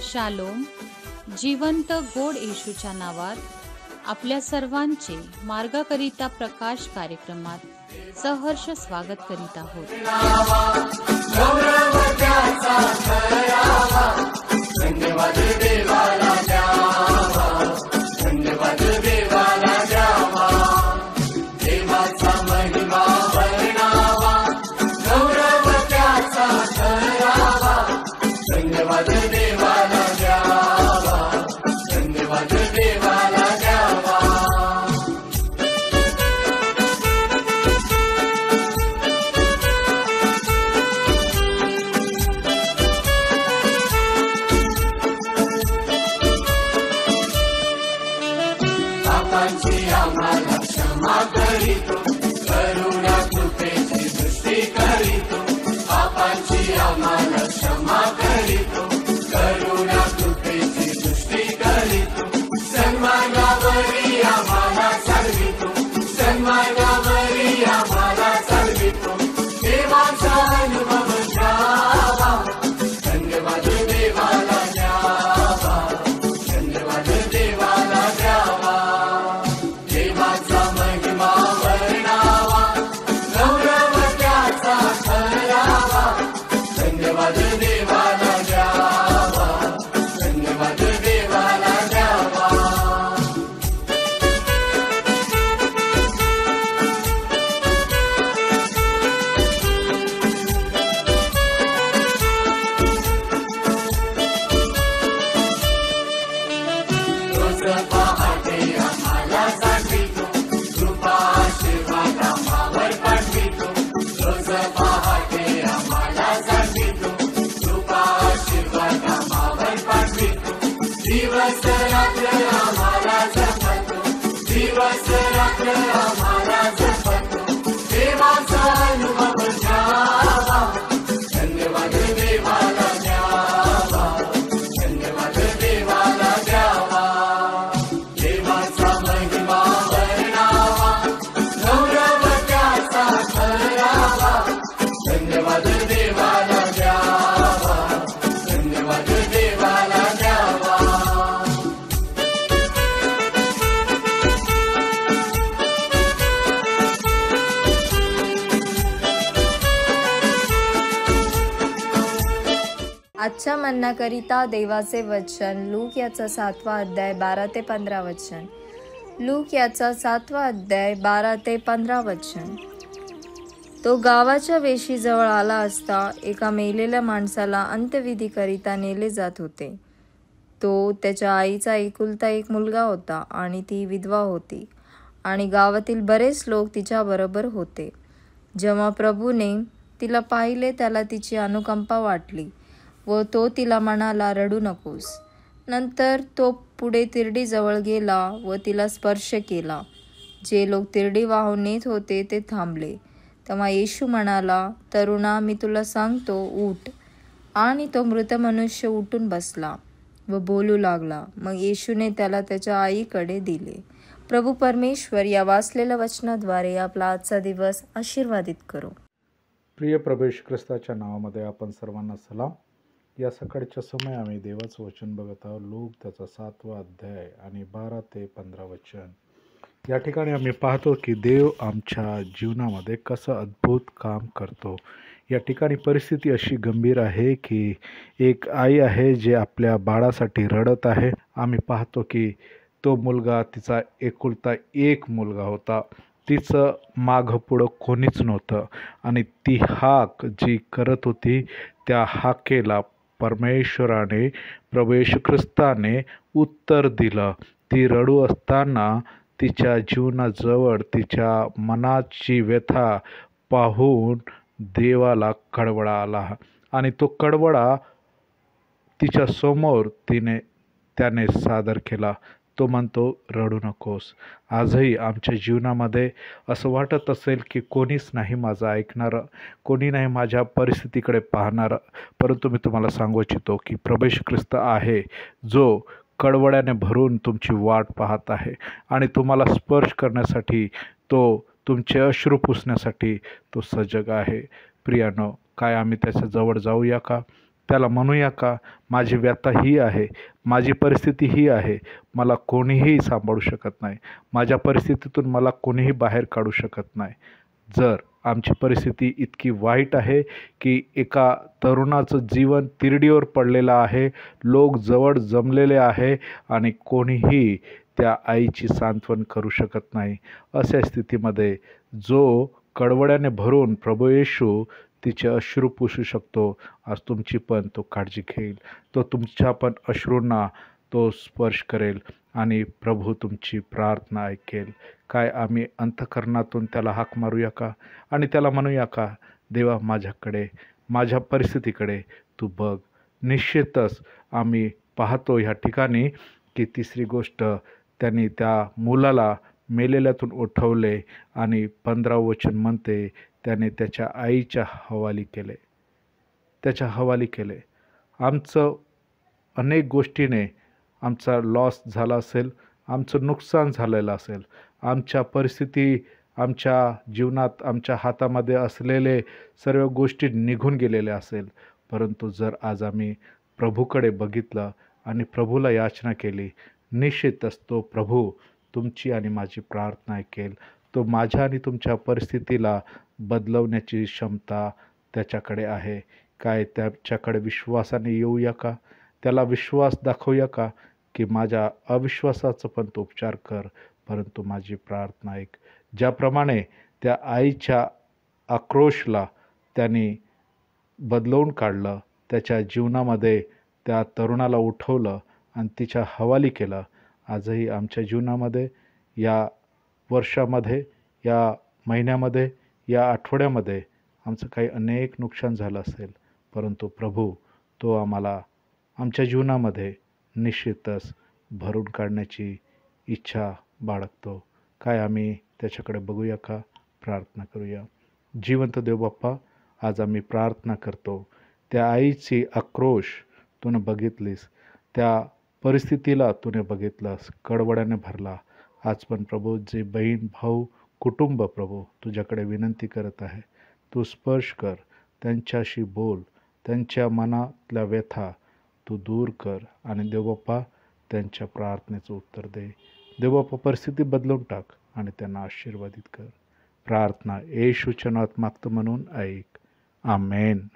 Shalom. जिवंत गोड येशूच्या नावात आपल्या सर्वांचे मार्गाकरिता प्रकाश कार्यक्रमात सहर्ष स्वागत करीत आहोत. आजच्या मन्नाकरिता देवाचे वचन लूक याचा 7वा अध्याय 12 ते 15 वचन. लूक याचा 7वा अध्याय 12 ते 15 वचन. तो गावाच्या वेशीजवळ आला असता एका मेलेल्या माणसाला अंत्यविधीकरिता नेले जात होते. तो त्याच्या आईचा एकुलता एक मुलगा होता आणि ती विधवा होती आणि गावातील बरेच लोक तिच्याबरोबर होते. जेव्हा प्रभूने तिला पाहिले त्याला तिची अनुकंपा वाटली व तो तिला म्हणाला, रडू नकोस. नंतर तो पुढे तिरडीजवळ गेला व तिला स्पर्श केला. जे लोक तिरडी वाहून नेत होते ते थांबले. तेव्हा येशू म्हणाला, तरुणा, मी तुला सांगतो, उठ. आणि तो मृत मनुष्य उठून बसला व बोलू लागला. मग येशूने त्याला त्याच्या आईकडे दिले. प्रभू परमेश्वर या वाचलेल्या वचनाद्वारे आपला आजचा दिवस आशीर्वादित करो. प्रिय प्रभू येशू ख्रिस्ताच्या नावामध्ये आपण सर्वांना सलाम. या सकाळच्या समय आम्ही देवाचं वचन बघत आहोत. लूक त्याचा 7वा अध्याय आणि 12 ते 15 वचन. या ठिकाणी आम्ही पाहतो की देव आमच्या जीवनामध्ये कसं अद्भुत काम करतो. या ठिकाणी परिस्थिती अशी गंभीर आहे की एक आई आहे जे आपल्या बाळासाठी रडत आहे. आम्ही पाहतो की तो मुलगा तिचा एकुलता एक मुलगा होता. तिचं मागं पुढं कोणीच नव्हतं आणि ती हाक जी करत होती त्या हाकेला परमेश्वराने प्रभू येशू ख्रिस्ताने उत्तर दिलं. ती रडू असताना तिच्या जीवनाजवळ तिच्या मनाची व्यथा पाहून देवाला कळवळा आला आणि तो कळवळा तिच्या समोर त्याने सादर केला. तो म्हणतो, रडू नकोस. आजही आमच्या जीवनामध्ये असं वाटत असेल की कोणीच नाही माझं ऐकणारं, कोणी नाही माझ्या परिस्थितीकडे पाहणारं. परंतु मी तुम्हाला सांगू इच्छितो की प्रभू येशू ख्रिस्त आहे जो कळवळ्याने भरून तुमची वाट पाहत आहे आणि तुम्हाला स्पर्श करण्यासाठी, तो तुमचे अश्रू पुसण्यासाठी तो सजग आहे. प्रियानो, काय आम्ही त्याच्या जवळ जाऊया का? त्याला म्हणूया का, माझी व्यथा ही आहे, माझी परिस्थिती ही आहे, मला कोणीही सांभाळू शकत नाही, माझ्या परिस्थितीतून मला कोणीही बाहेर काढू शकत नाही. जर आमची परिस्थिती इतकी वाईट आहे की एका तरुणाचं जीवन तिरडीवर पडलेलं आहे, लोक जवळ जमलेले आहे आणि कोणीही त्या आईची सांत्वन करू शकत नाही, अशा स्थितीमध्ये जो कळवळ्याने भरून प्रभू येशू तिचे अश्रू पुसू शकतो, आज तुमची पण तो काळजी घेईल. तो तुमच्या पण अश्रूंना तो स्पर्श करेल आणि प्रभू तुमची प्रार्थना ऐकेल. काय आम्ही अंतःकरणातून त्याला हाक मारूया का आणि त्याला म्हणूया का, देवा माझ्याकडे, माझ्या परिस्थितीकडे तू बघ. निश्चितच आम्ही पाहतो ह्या ठिकाणी की तिसरी गोष्ट, त्यांनी त्या मुलाला मेलेल्यातून उठवले आणि 15 वचन म्हणते त्याने त्याच्या आईच्या हवाली केले. आमचं अनेक गोष्टीने आमचा लॉस झाला असेल, आमचं नुकसान झालेलं असेल, आमच्या परिस्थिती, आमच्या जीवनात आमच्या हातामध्ये असलेले सर्व गोष्टी निघून गेलेल्या असेल, परंतु जर आज आम्ही प्रभूकडे बघितलं आणि प्रभूला याचना केली, निश्चितच तो प्रभू तुमची आणि माझी प्रार्थना ऐकेल. तो माझ्या आणि तुमच्या परिस्थितीला बदलवण्याची क्षमता त्याच्याकडे आहे. काय त्याच्याकडे विश्वासाने येऊया का, त्याला विश्वास दाखवूया का की माझ्या अविश्वासाचं पण तो उपचार कर, परंतु माझी प्रार्थना ऐक. ज्याप्रमाणे त्या आईच्या आक्रोशला त्यांनी बदलवून काढलं, त्याच्या जीवनामध्ये त्या तरुणाला उठवलं आणि तिच्या हवाली केलं, आजही आमच्या जीवनामध्ये, या वर्षामध्ये, या महिन्यामध्ये, या आठवड्यामध्ये आमचं काही अनेक नुकसान झालं असेल, परंतु प्रभू तो आम्हाला आमच्या जीवनामध्ये निश्चितच भरून काढण्याची इच्छा बाळगतो. काय आम्ही त्याच्याकडे बघूया का, प्रार्थना करूया. जिवंत देव बाप्पा, आज आम्ही प्रार्थना करतो, त्या आईची आक्रोश तूने बघितलीस, त्या परिस्थितीला तूने बघितलंस, कळवळ्याने भरला. आज पण प्रभू जे बहीण भाऊ कुटुंब प्रभू तुझ्याकडे विनंती करत आहे, तू स्पर्श कर, त्यांच्याशी बोल, त्यांच्या मनातल्या व्यथा तू दूर कर आणि देवबाप्पा त्यांच्या प्रार्थनेचं उत्तर दे. देवबाप्पा परिस्थिती बदलून टाक आणि त्यांना आशीर्वादित कर. प्रार्थना येशूच्या नावात मागतो म्हणून ऐक. आमेन.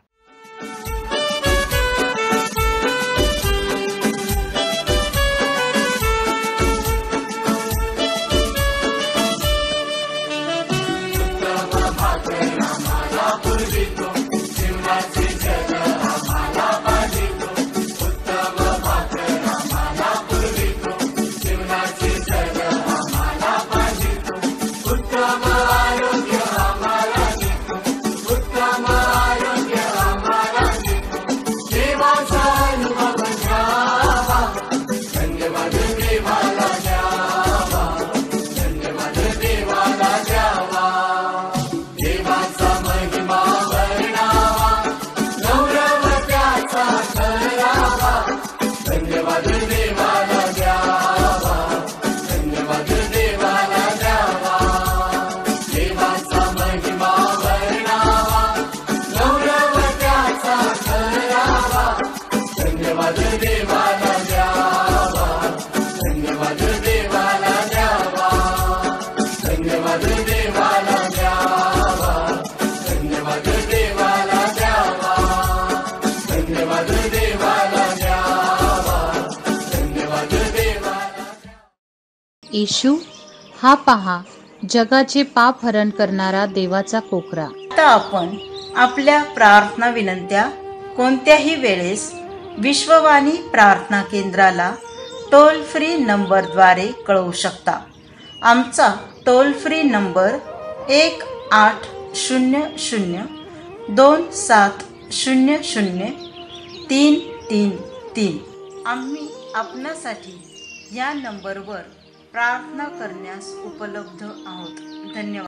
येशू, हा पहा जगाचे पाप हरण करणारा देवाचा कोकरा. आता आपण आपल्या प्रार्थना विनंत्या कोणत्याही वेळेस विश्ववाणी प्रार्थना केंद्राला टोल फ्री नंबरद्वारे कळवू शकता. आमचा टोल फ्री नंबर 1-800-2700-333. आम्ही आपणासाठी या नंबरवर प्रार्थना करण्यास उपलब्ध आहोत. धन्यवाद.